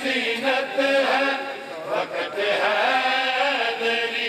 ज़ीनत है, वक़्त है दरी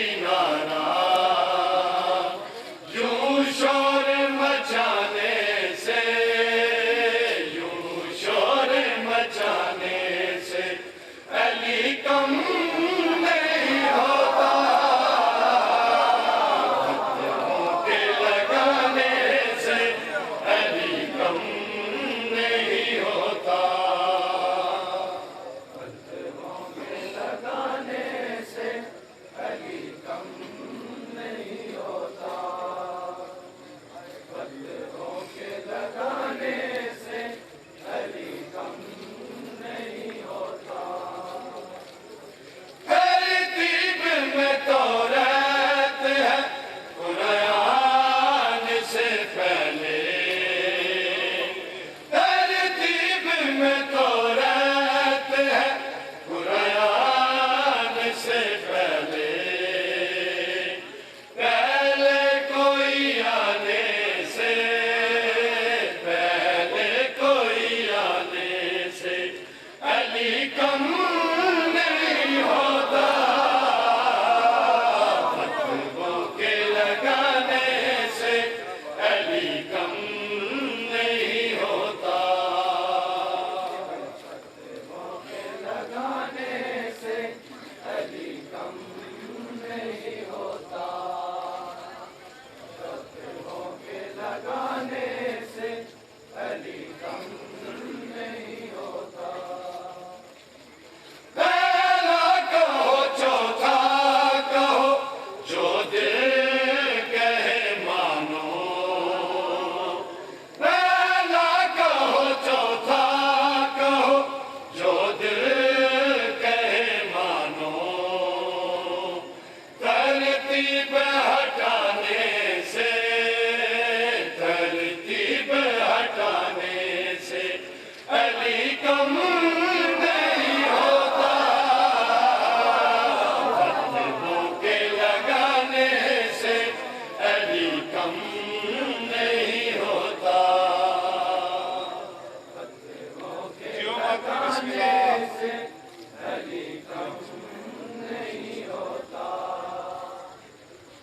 तरतीब हटाने से, तरतीब हटाने से अली कम नहीं होता, फतहों के लगाने से अली कम नहीं होता, फतहों के लगाने से अली कम नहीं होता,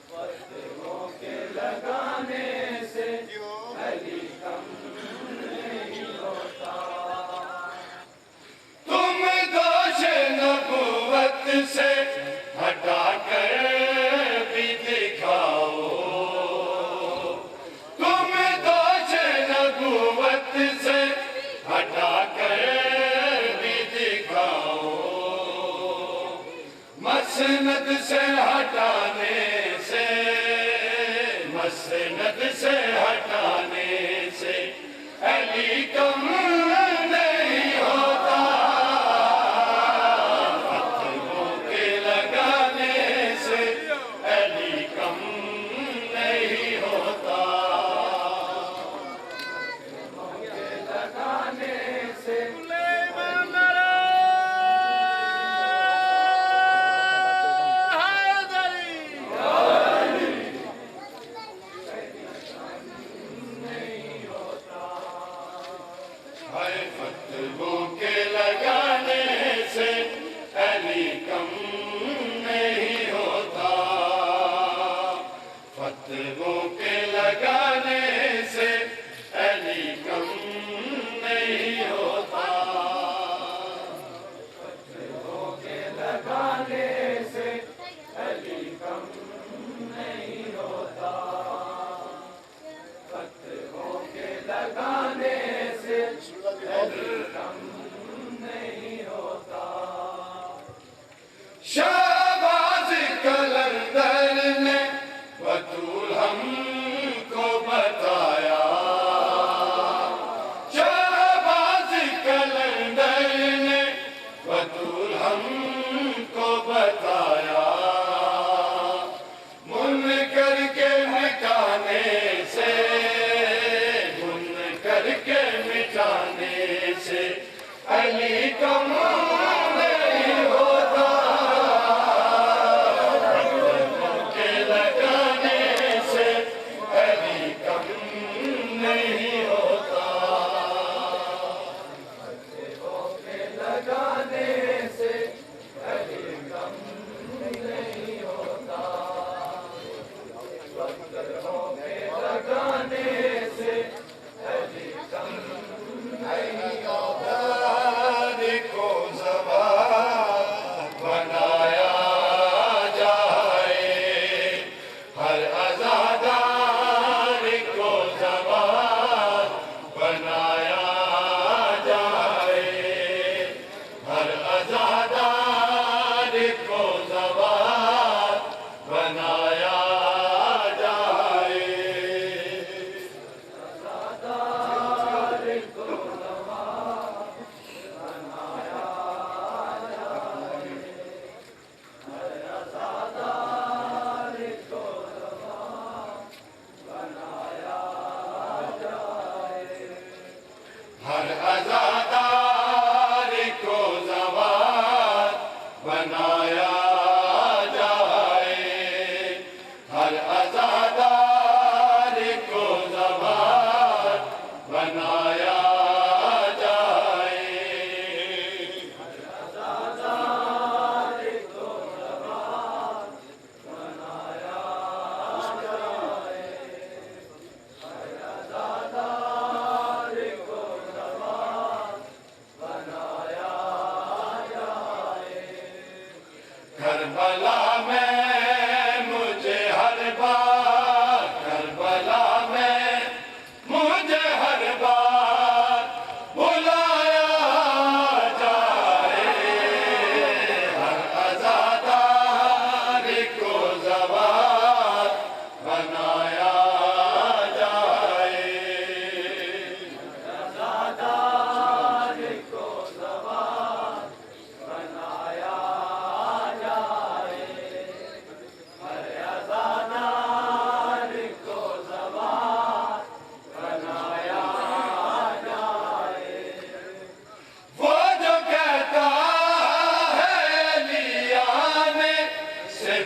फतहों के लगाने से अली कम नहीं होता। तुम दोष नबुवत से हटाकर भी दिखाओ, तुम दोष नबुवत से हटाकर भी दिखाओ, मसनद से हटाने से, मसनद से हटाने से अली कम नहीं होता, फतहों के लगाने से अली कम नहीं होता, फतहों के लगाने से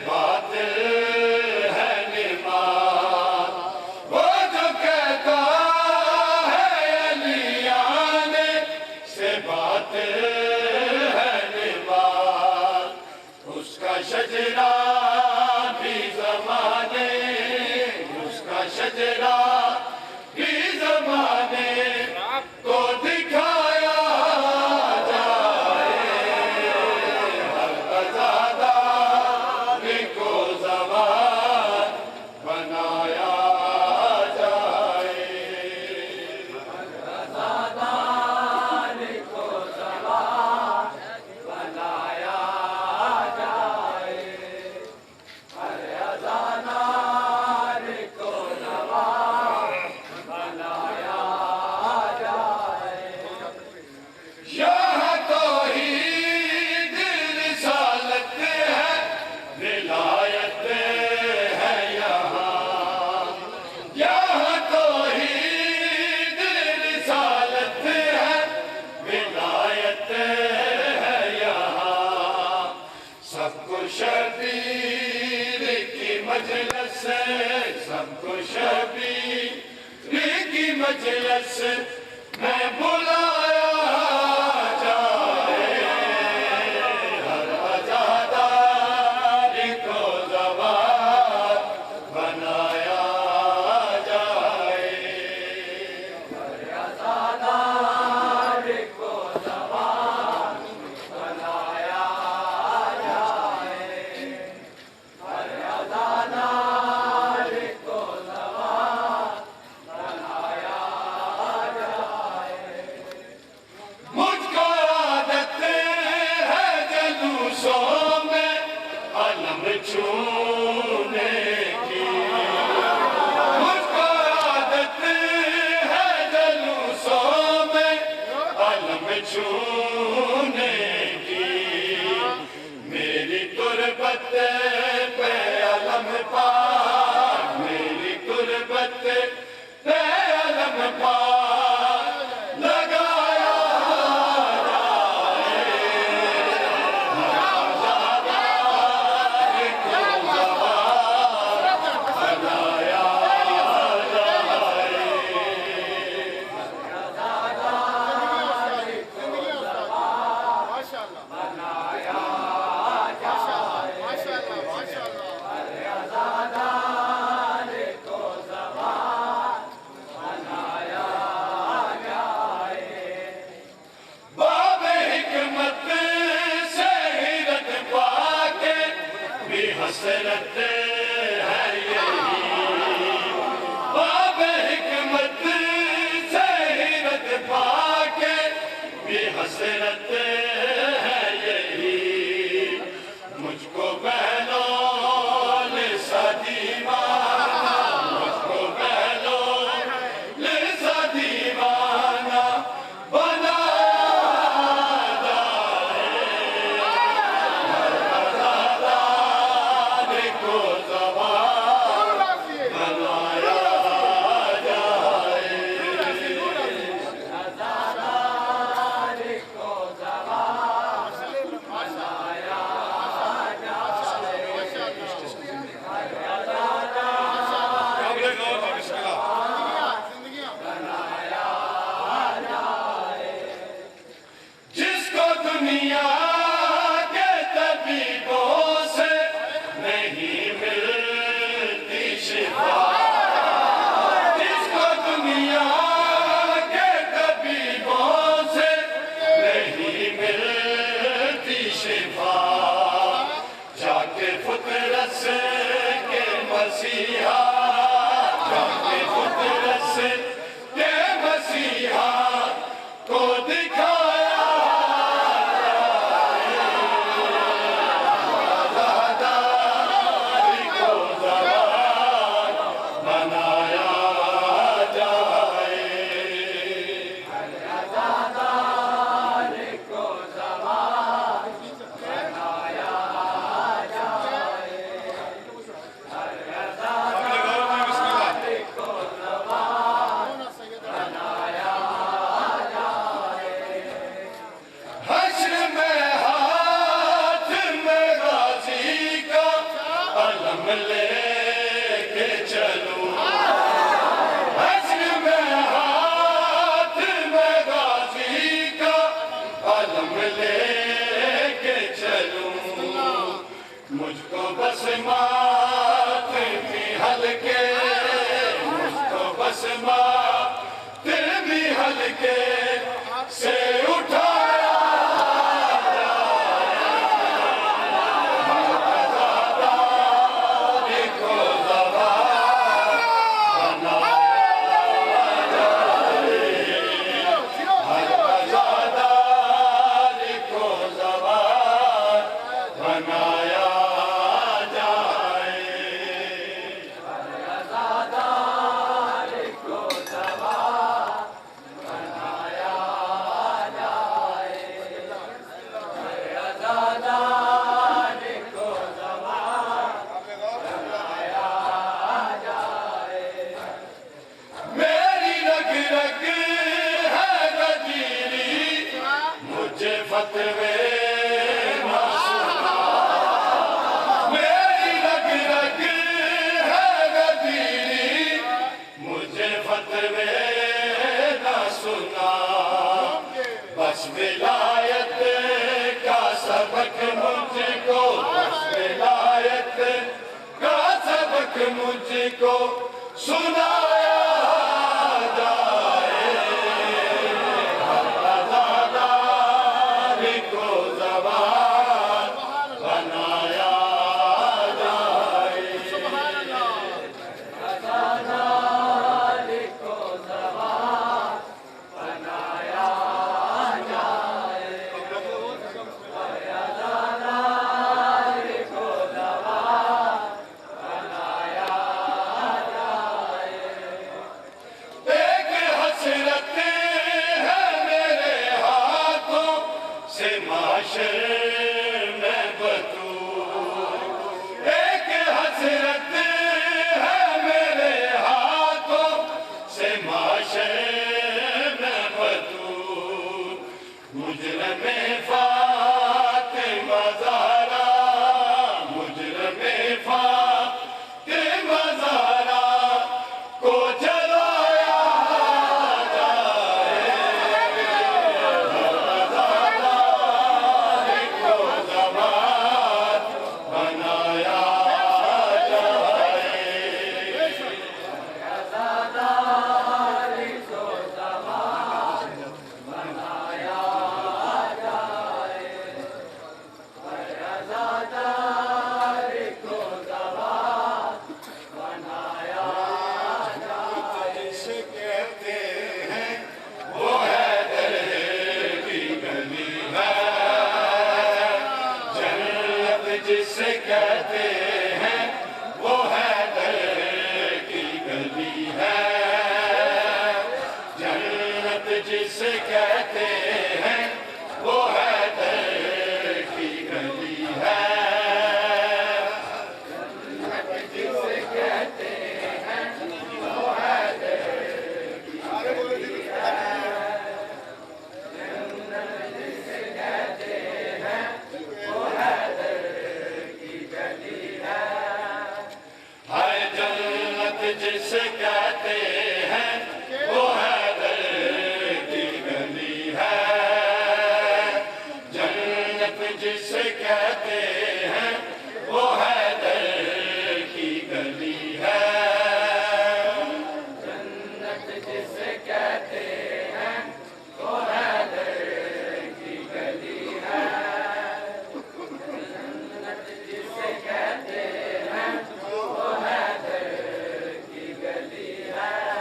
बातिल है निमात। वो जो कहता है अलियाने से बातिल है निमात। उसका शजरा भी ज़माने, उसका शजरा भी ज़माने को दिखाया जाए। हर अज़ादार को ज़बान बनाया जाए। हर अज़ादार को ज़बान बनाया जाए। हर अज़ादार को ज़बान बनाया जाए। यहाँ तौहीद रिसालत है, विलायत है यहाँ। यहाँ तौहीद रिसालत है, विलायत है यहाँ। सबको शबीर की मजलिस, सबको शबीर की मजलिस में बुलाया जाए। हर अज़ादार को ज़बान बनाया जाए। हर अज़ादार को ज़बान बनाया जाए। हर अज़ादार को ज़बान बनाया जाए। मुझको आदत है जलूसों में अलम छूने की। मुझको आदत है जलूसों में अलम छूने की। मेरी तुरबत पे अलम पाक, मेरी तुरबत पे अलम पाक लगाया जाए। हर अज़ादार को ज़बान बनाया जाए। हर अज़ादार को ज़बान बनाया जाए। हर अज़ादार को ज़बान बनाया जाए। बाब हिकमत से हिरत पाके भी हसरत है यही। बाब हिकमत से हिरत पाके भी हसरत है यही। मुझको बहलोल सा दीवाना, मुझको बहलोल सा दीवाना बनाया जाए। हर अज़ादार को ज़बान बनाया जाए। अज़ादार को ज़बान बनाया जिसको दुनिया के तबीबों से नहीं मिलती शिफा। जिसको दुनिया के तबीबों से नहीं मिलती शिफा। जाके फितरत के मसीहा, जाके फितरत के मसीहा को दिखाया जाए। अज़ादार को ज़बान बनाया जाए। हर अज़ादार को ज़बान बनाया जाए। हर अज़ादार लेके चलूं, हश्र में हाथ में गाजी का आलम लेके चलूं। मुझको बस मातमी हल्के, मुझको बस मातमी हल्के से उठाया जाए, को ज़बान बनाया जाए, हज़ादारी को ज़बान बनाया फतवे ना सुना, मेरी रग रग है गदीरी, मुझे फतवे ना सुना। बस विलायत का सबक मुझको, बस विलायत का सबक मुझको सुनाया जाए, को ज़बान बनाया जाए, हज़ादारी को ज़बान बनाया जाए, हज़ादारी को ज़बान बनाया जाए। एक हसरत है मेरे हाथों से माशर में बतूं, एक हसरत है मेरे हाथों से माशर में बतूं। मुजरमे फातिमा ज़हरा, मुजरमे फातिमा ज़हरा को जलाया जाए, को ज़बान बनाया जाए, हज़ादारी को ज़बान बनाया जाए, हज़ादारी को ज़बान बनाया जाए। जिसे कहते हैं वो हैदर की गली है, जन्नत जिसे कहते हैं वो हैदर की गली है, जन्नत जिसे कहते हैं वो हैदर की गली है, जन्नत जिसे कहते हैं वो हैदर की गली है, जन्नत जिसे कहते हैं वो हैदर की गली है, हाय जन्नत जिसे कहते हैं वो हैदर की गली है, जन्नत जिसे कहते हैं वो हैदर की गली है, जन्नत जिसे कहते हैं वो हैदर की गली है, जन्नत जिसे कहते हैं वो हैदर की गली है।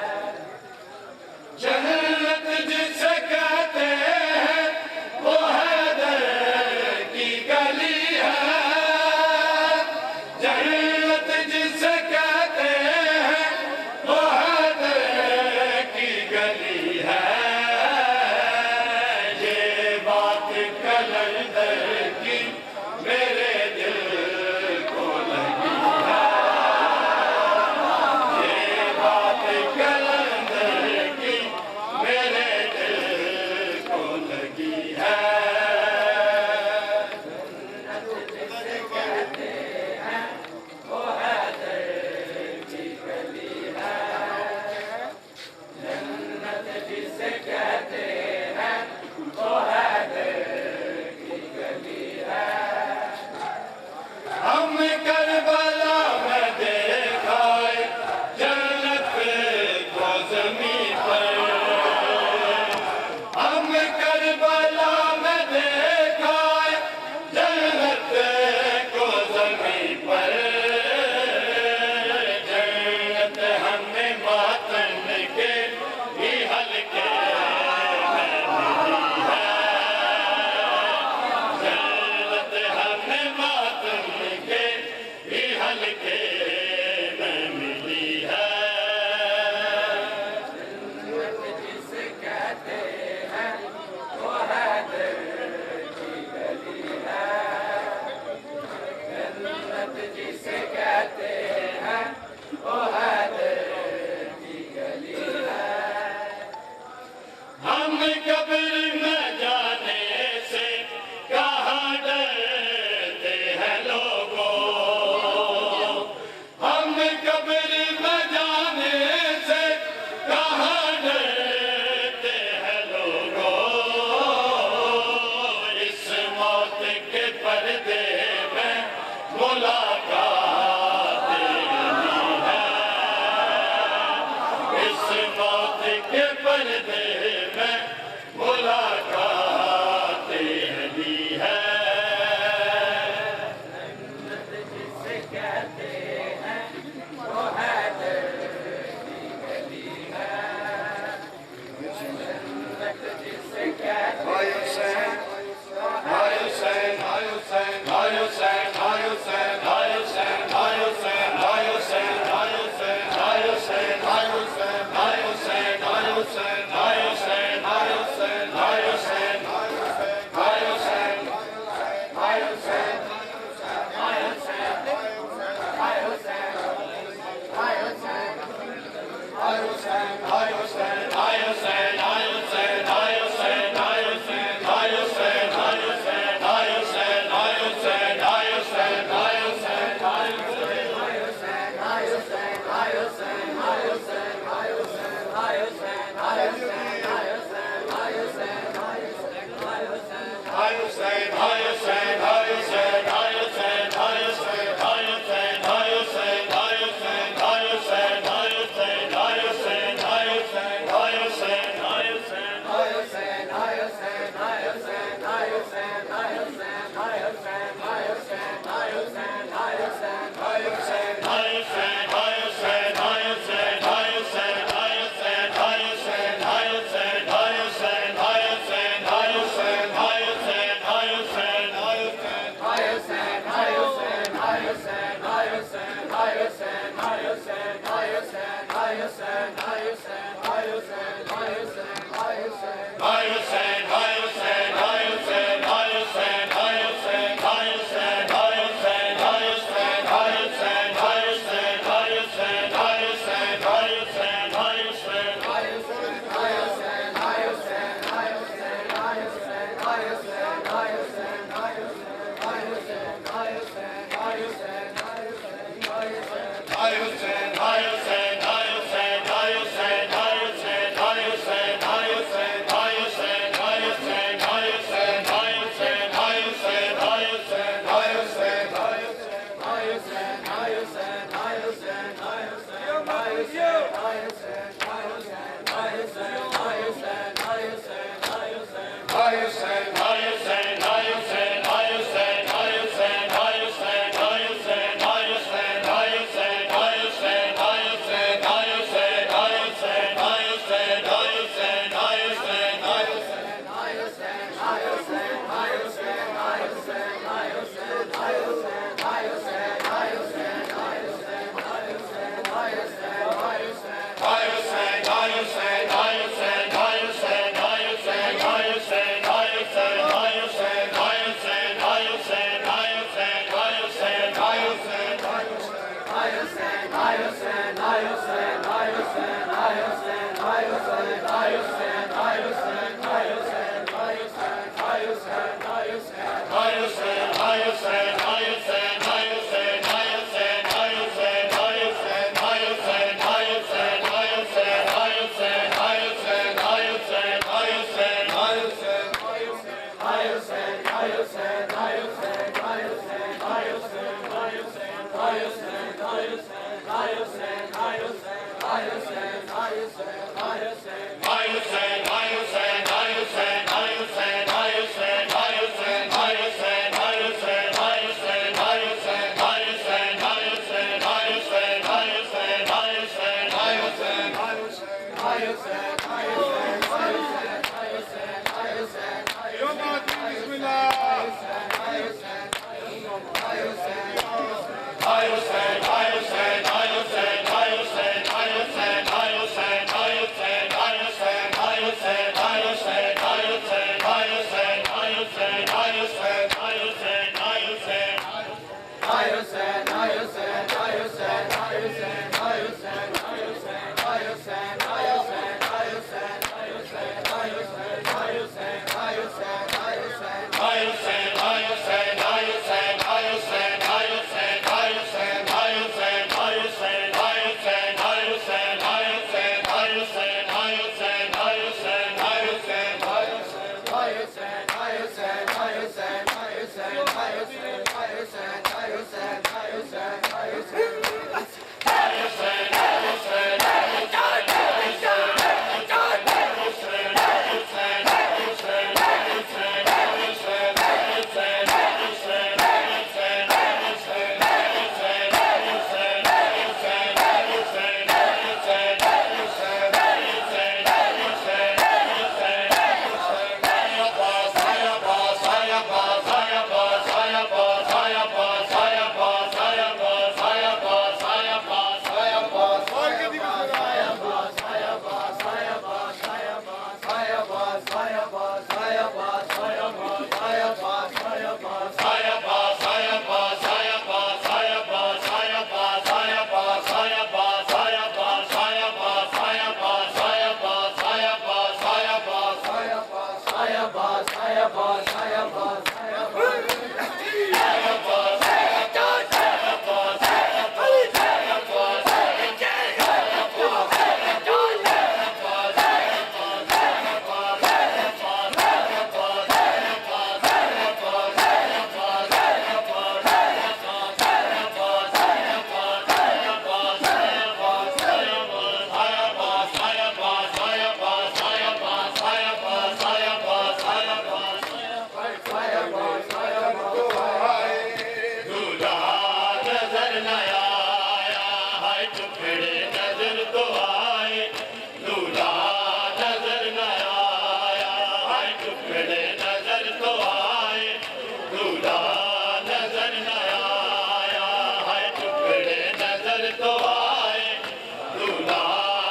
दूल्हा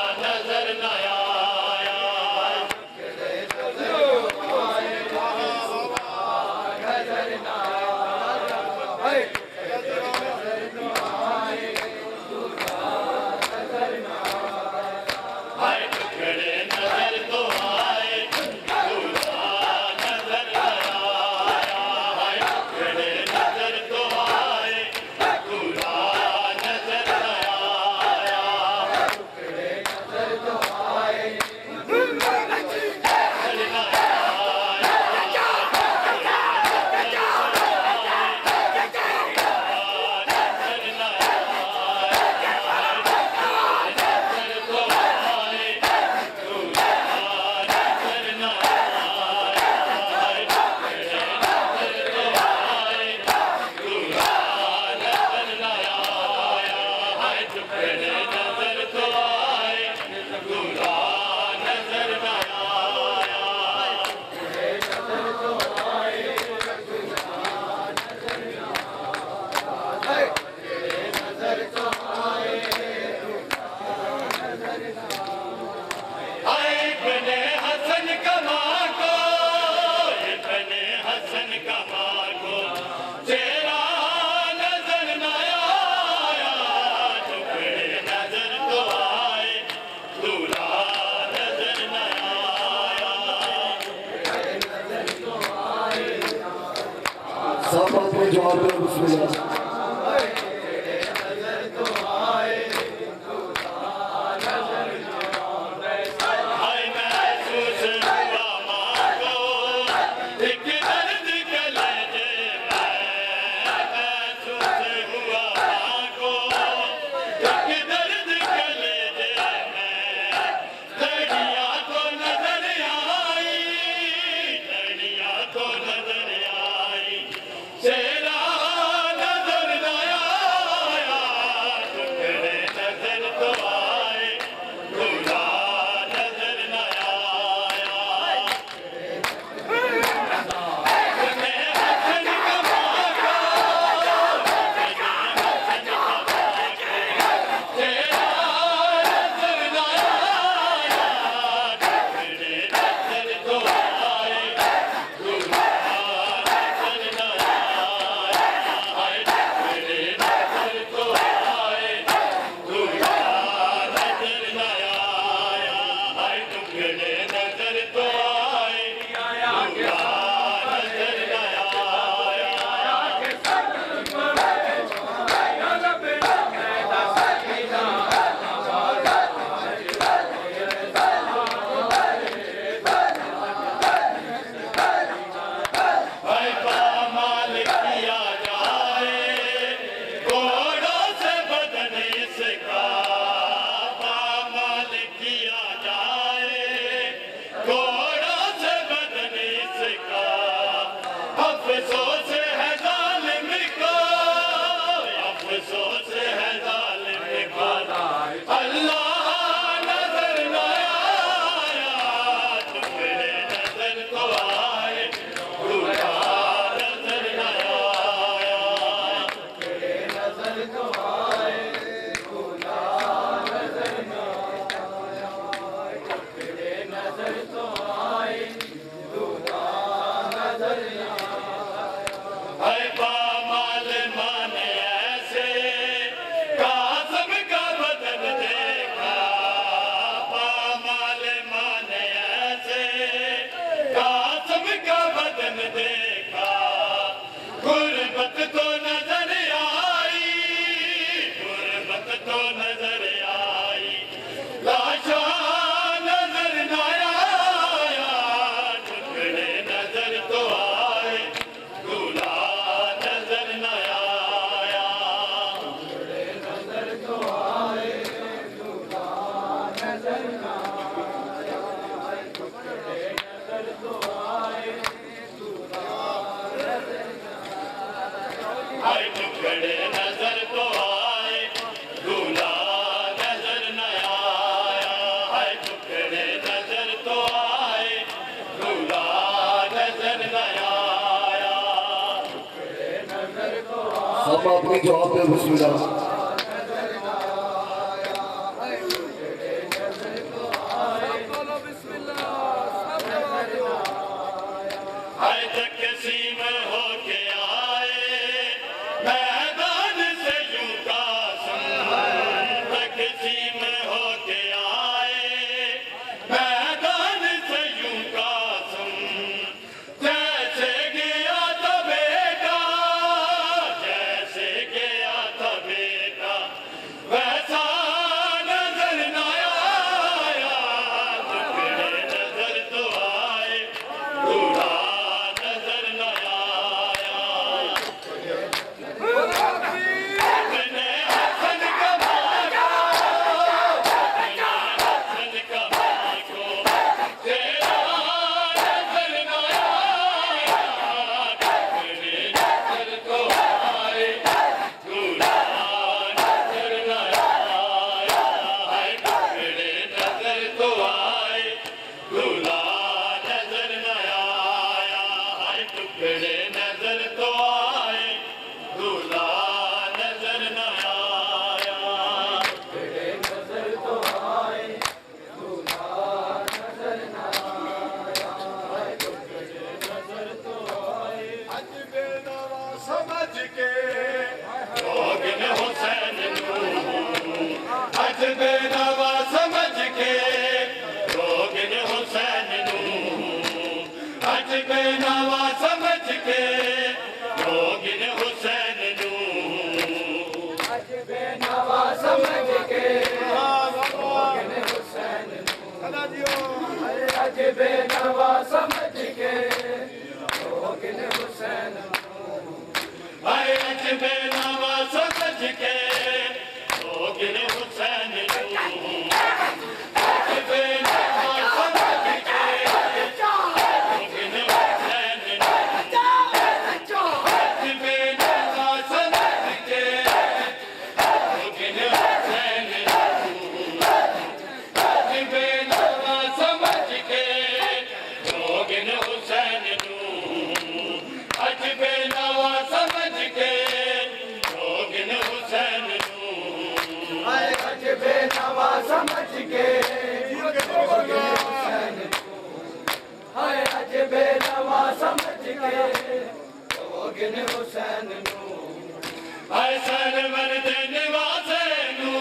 अपने जवाब दो बिस्मिल्लाह। आप अपने जवाब दो बिस्मिल्लाह। नवा समझ के लोग हाय अजबे नवा समझ के हाय अजबे नवा समझ के जोगिन हुसैन नू हाय सरवर दे निवासे नू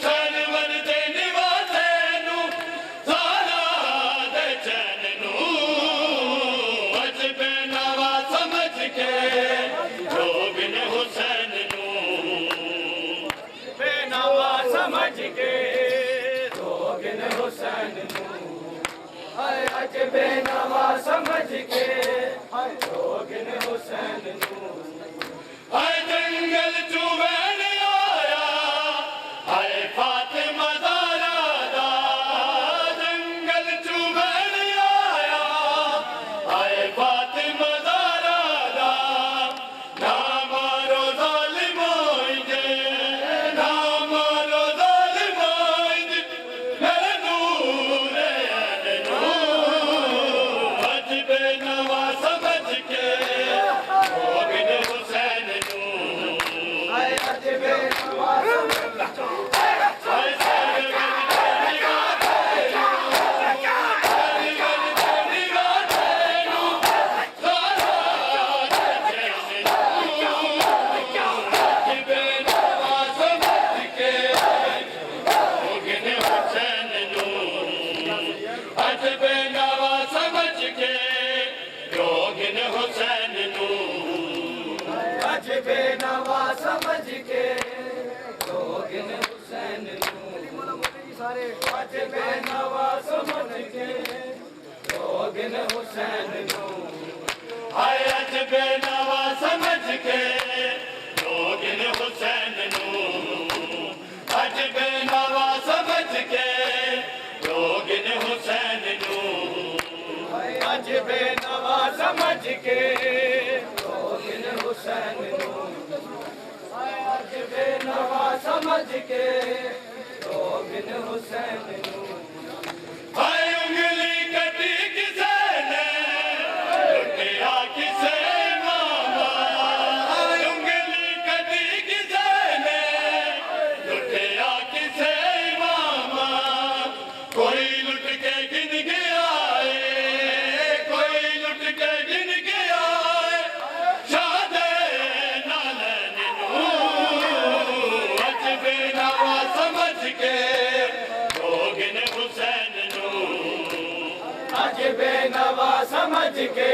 सरवर दे निवासे नू सारा दे चैन नू अजबे नवा समझ के जोगिन हुसैन नू बेनवा समझ के जोगिन हुसैन नू हाय अजबे नवा समझ के जोगिन हुसैन नू हाय जंगल चुवैन आया हाय फातिमा ज़हरा दा जंगल चुवैन आया हाय फातिमा ज़हरा दा ना मारो ज़ालिमों दे ना मारो ज़ालिमों दे मेरे नूर अजबे नवा समझ के जोगिन हुसैन नू हाय अजबे नवा समझ के हाय सरवर दे निवासे नू सरवर दे निवासे नू सारा दे चैन नू अजबे नवा समझ के जोगिन हुसैन नू अजबे नवा समझ के जोगिन हुसैन नू अजबे नवा समझ के जोगिन हुसैन नू अजबे नवा समझ के जोगिन हुसैन नू हाय अजबे नवा समझ के जोगिन हुसैन नू अजबे नवा समझ के जोगिन हुसैन नू अजबे नवा समझ के जोगिन हुसैन नू अजबे नवा समझ के जोगिन हुसैन नू हाय उंगली कटी किसे ने लुटिया किसे मामा हाय उंगली कटी किसे ने लुटिया किसे मामा कोई लुट के गिन गया कोई लुट के गिन गया शादे नालन नू अजबे नवा समझ के जोगिन हुसैन नू अजबे नवा समझ के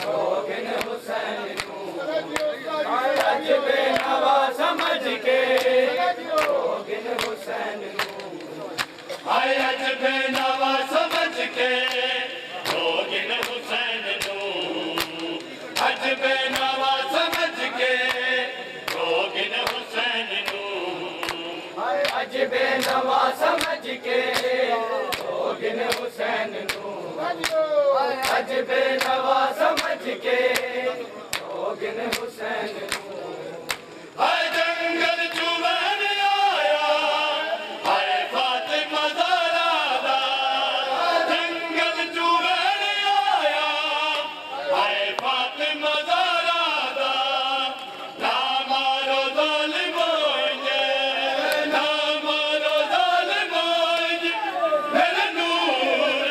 जोगिन हुसैन नू अजबे नवा समझ के जोगिन हुसैन नू हाय अजबे नवा समझ के जोगिन हुसैन नू अजबे नवा समझ के जोगिन हुसैन नू हाय अजबे नवा समझ के जोगिन हुसैन नू अजबे नवा समझ के जोगिन हुसैन नू हाय जंगल चुवैन आया हाय फातिमा ज़हरा दा जंगल चुवैन आया हाय फातिमा ज़हरा दा ना मारो ज़ालिमों दे ना मारो ज़ालिमों दे मेरे नूर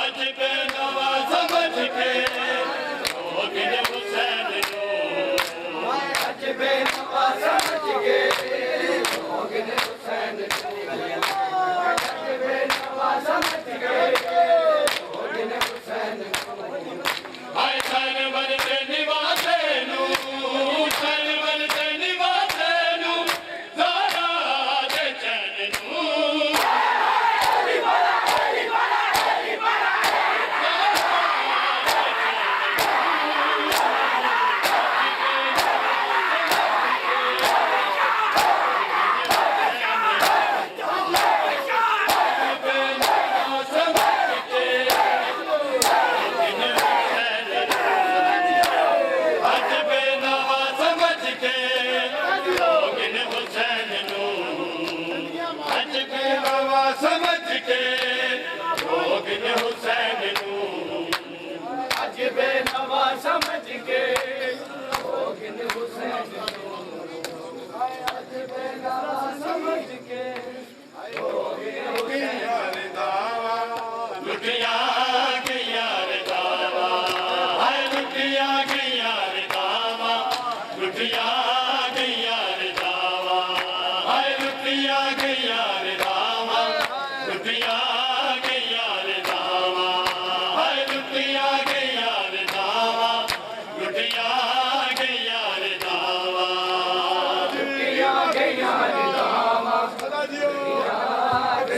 अजबे नवा समझ के जोगिन हुसैन नू अजबे नवा समझ के जोगिन हुसैन नू अजबे नवा समझ के जोगिन हुसैन नू हाय सरवर दे निवासे नू सरवर दे निवासे नू सारा दे चैन नू समझ के जोगिन हुसैन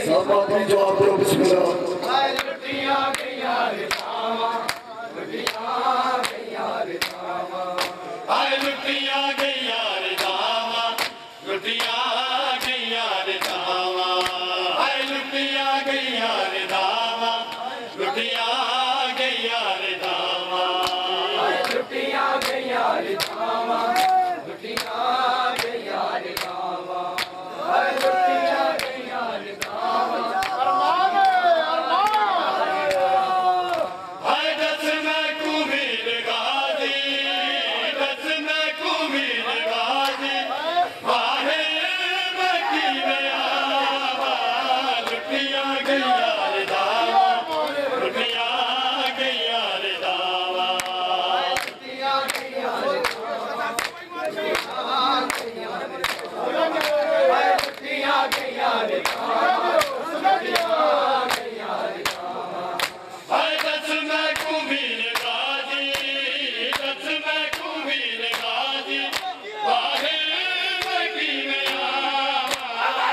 सब अपनी जवाब दो बिस्मिल्लाह हाय लुटिया गईया रे दावा लुटिया गईया रे दावा हाय लुटिया गईया रे दावा लुटिया गईया रे दावा लुटिया गईया रे दावा लुटिया गईया रे दावा लुटिया गईया रे दावा हाय दस मैं कुमीर गाजी दस मैं कुमीर गाजी वाहे मकी में आवा लुटिया गईया रे दावा लुटिया गईया रे दावा लुटिया गईया रे दावा लुटिया गईया रे दावा हाय दस मैं कुमीर गाजी दस मैं कुमीर गाजी वाहे मकी में आवा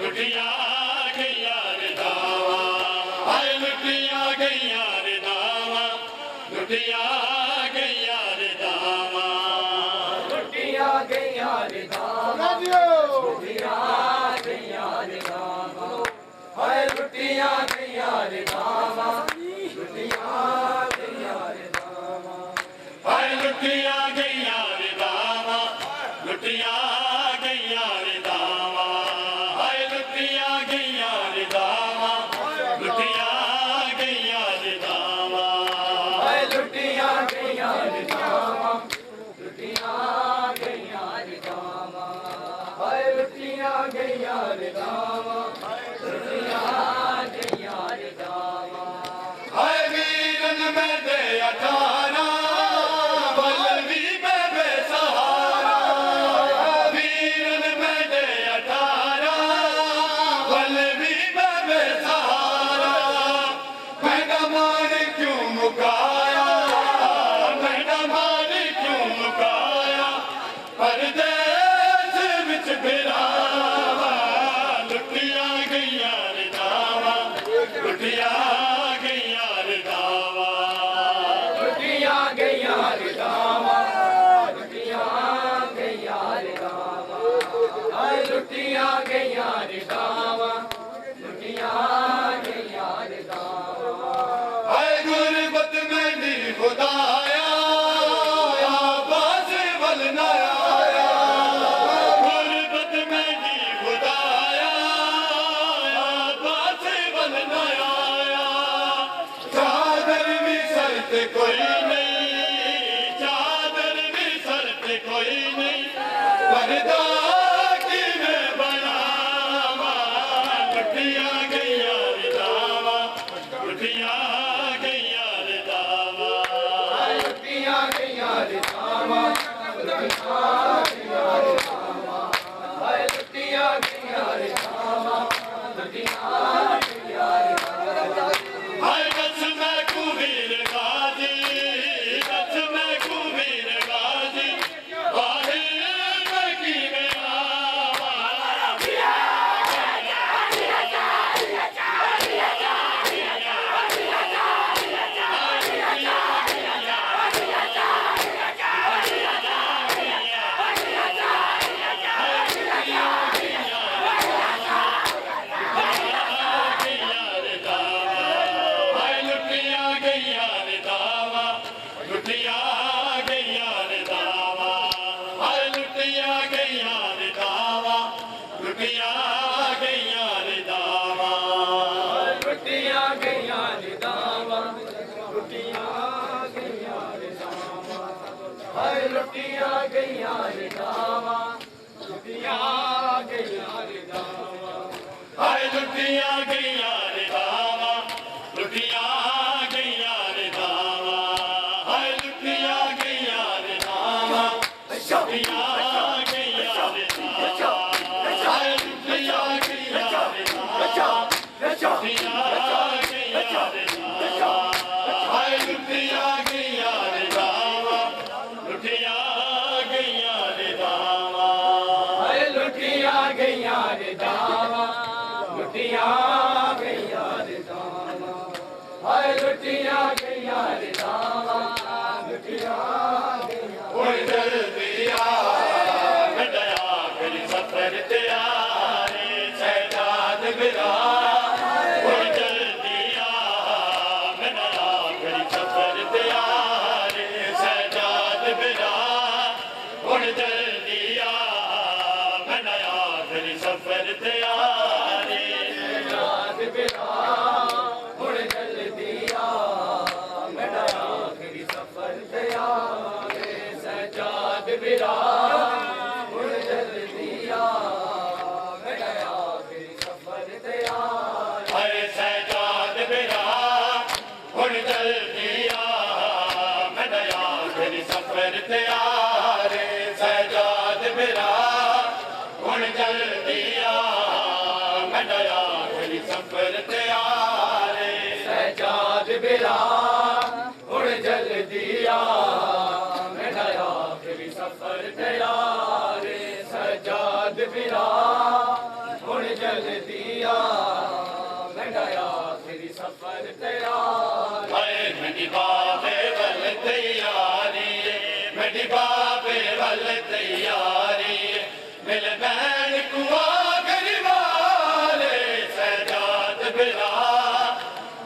लुटिया गईया रे दावा हाय लुटिया गईया रे दावा लुटिया गईया रे दावा लुटिया गईया रे दावा लुटिया गईया रे दावा हाय लुटिया गईया रे दावा लुटिया गईया रे दावा हाय लुटिया गईया रे दावा लुटिया गईया रे दावा हाय लुटिया गईया रे दावा लुटिया गईया रे दावा हाय लुटिया गईया रे दावा लुटिया गईया रे दावा हाय लुटिया गईया रे दावा लुटिया गईया रे दावा हाय वीरन में दे अठारा बलवी में बेसहारा वीरन में दे अठारा बलवी में बेसहारा मैडा मार क्यों मुकाया मैडा मार क्यों मुकाया परदेस विच फिरावा लुटिया गईया रे दावा लुटिया गईया रे दावा लुटिया गईया रे दावा लुटिया गईया रे दावा हाय लुटिया गईया रे दावा लुटिया गईया रे दावा हाय गुरबत में नी खुदाया आवाज वल न आया गुरबत में नी खुदाया आवाज वल न आया चादर भी सरत कोई नहीं चादर भी सरत कोई नहीं पर्दा की मैं बनावा लुटिया गईया रे दावा लुटिया गईया रे दावा हाय लुटिया गईया रे दावा लुटिया गईया रे दावा हाय लुटिया गईया रे दावा लुटिया गईया रे दावा हाय दस मैं कुमीर गाजी दस मैं कुमीर गाजी वाहे मकी में आवा हाय लुटिया गईया रे दावा लुटिया गईया रे दावा हाय लुटिया गईया रे दावा लुटिया गईया रे दावा लुटिया गईया रे दावा लुटिया गईया रे दावा हाय लुटिया गईया रे दावा लुटिया गईया रे दावा हाय लुटिया गईया रे दावा बिरा हुण जल्दी आ मेरा आखिरी सफर तैयार सजाद बिरा हुण जल्दी आ मेरा आखिरी सफर तैयार हरे सजाद बिरा हुण जल्दी आ मेरा आखिरी सफर तैयार सजाद बिरा हुण जल्दी आ मेरा आखिरी सफर तैयार सजाद बिरा हुण जल्दी आ मेरा आखिरी सफर तैयार सजाद बिरा हुण जल्दी आ मेरा आखिरी सफर तैयार मेरी बाबे वल तैयारी मेरी बाबे वल तैयारी मिल बैन कुआ गरीबारे सजाद बिरा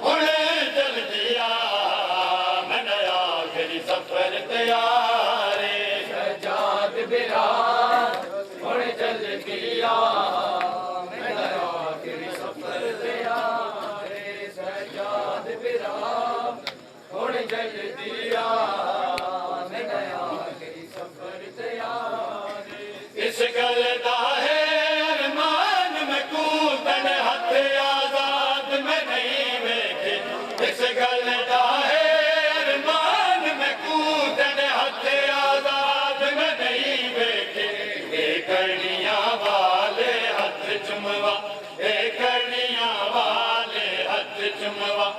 हुण जल्दी आ मेरा आखिरी सफर तैयार सजाद बिरा हुण जल्दी आ मेरा आखिरी सफर तैयार सजाद बिरा हुण जल्दी आ मेरा आखिरी सफर तैयार इस गल दा है अरमान में कूदन हथ आजाद में नहीं वेखे इस गल दा है अरमान में कूदन हथ आजाद में नहीं वेखे ए कड़िया वाले हथ चुमवा ए कड़िया वाले हथ चुमवा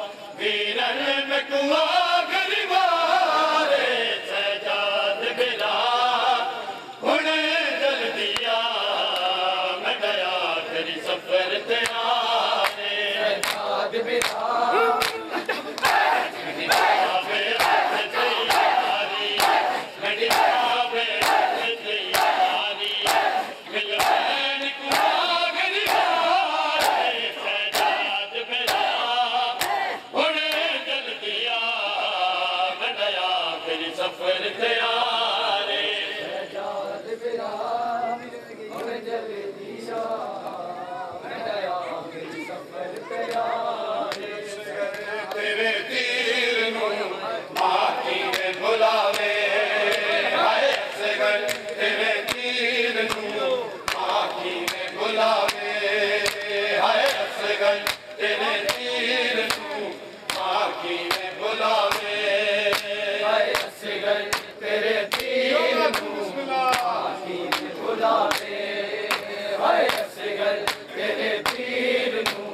वीरन में कुआ गरीबारे सजाद बिरा हुण जल्दी आ मेरा आखिरी सफर तैयार सजाद बिरा मेरी बाबे वल तैयारी मेरी बाबे वल तैयारी मिल बैन कुआ गरीबारे सजाद बिरा हुण जल्दी आ मेरा आखिरी सफर तैयार सजाद बिरा हुण जल्दी आ मेरा आखिरी सफर तैयार तेरे तीर नू माखी ने बुलावे हाय असगर तेरे तीर नू माखी ने बुलावे हाय असगर तेरे तीर नू माखी ने बुलावे हाय असगर तेरे तीर नू आखी में बुलावे हाय असगर तेरे तीर नू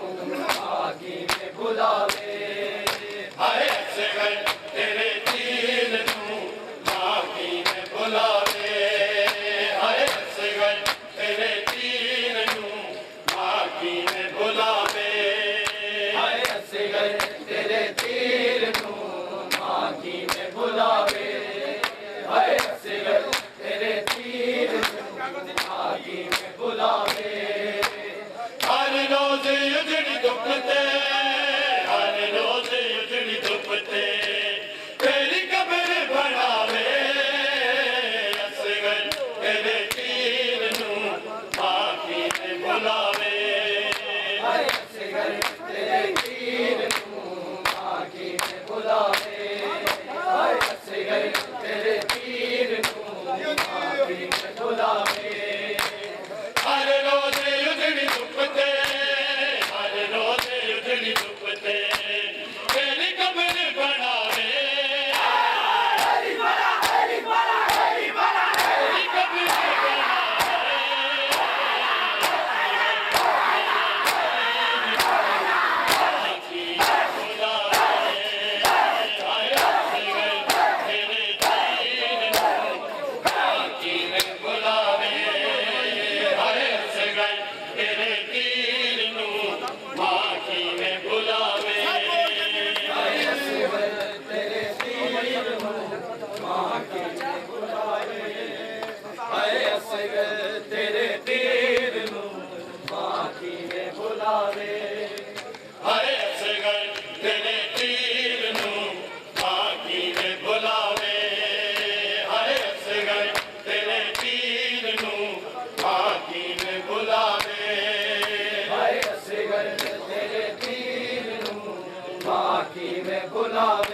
आखी में बुलावे हाय असगर तेरे तीर नू माखी ने बुलावे हाय असगर तेरे तीर नू माखी ने बुलावे हाय असगर तेरे तीर नू आखी में बुलावे हाय असगर तेरे तीर नू आखी में बुलावे हर रोज उजड़ी धुप ते हर रोज उजड़ी धुप ते तेरी कब्र बनावे असगर तेरे तीर नू माखी ने बुलावे हाय असगर तेरे तीर नू आखी में बुलावे हाय असगर तेरे तीर नू आखी में बुलावे हर रोज उजड़ी धुप ते हर रोज उजड़ी धुप ते किवें भुलावां